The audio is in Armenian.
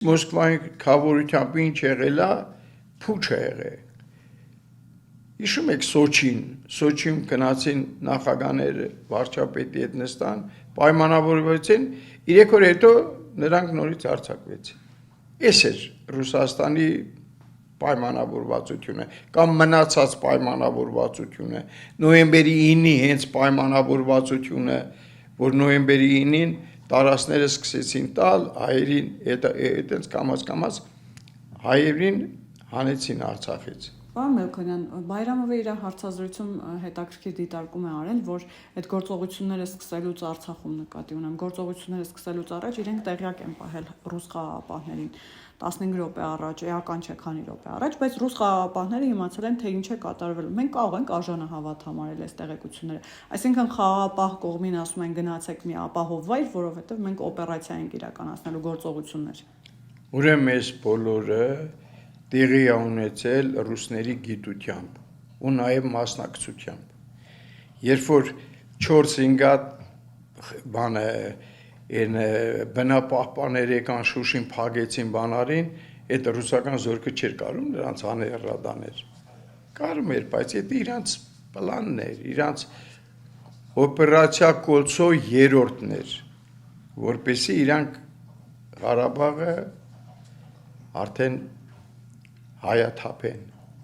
Մոսկվայի քաղաքությամբ ինչ եղել է, փուչ է եղել։ Հիշում եք Սոչիում գնացին նախագահները վարչապետի հետ նստան, պայմանավորվեցին, 3 օր հետո նրանք նորից արձակվեցին։ Էս էր Ռուսաստանի պայմանավորվածությունը կամ մնացած պայմանավորվածությունը, նոյեմբերի 9-ի հենց պայմանավորվածությունը, որ նոյեմբերի 9-ին տարածքները սկսեցին տալ, հայերին այդպես կամաց հայերին հանեցին Արցախից։ Պարոն Մելքոնյան, Բայրամովը իր հարցազրույցում հետաքրքիր դիտարկում է արել, որ այդ գործողությունները սկսելուց Արցախում նկատի ունեմ, գործողությունները սկսելուց առաջ իրենք տեղյակ են պահել ռուս խաղաղապահներին 15 րոպե առաջ, էական չէ քանի րոպե առաջ, բայց ռուս խաղաղապահները իմացել են, թե ինչ է կատարվել։ Մենք կարող ենք արժանահավատ համարել այս տեղեկությունները։ Այսինքն խաղաղապահ կողմին ասում են գնացեք մի ապահով վայր, որովհետև մենք օպերացիա ենք իրականացնելու գործողություններ։ Ուրեմն այս բոլորը տեղի է ունեցել ռուսների գիտությամբ ու նաև մասնակցությամբ։ Երբ որ 4-5 բանը բնապահպաններ եկան Շուշին փագեցին բանարին, այդ ռուսական զորքը չէր կարում նրանց անել հրադաներ։ Կարում էր, բայց դա իրանց պլանն էր, իրանց օպերացիա Կոլցո 3-րդն էր, որպեսզի իրանք Ղարաբաղը արդեն հայաթափեն։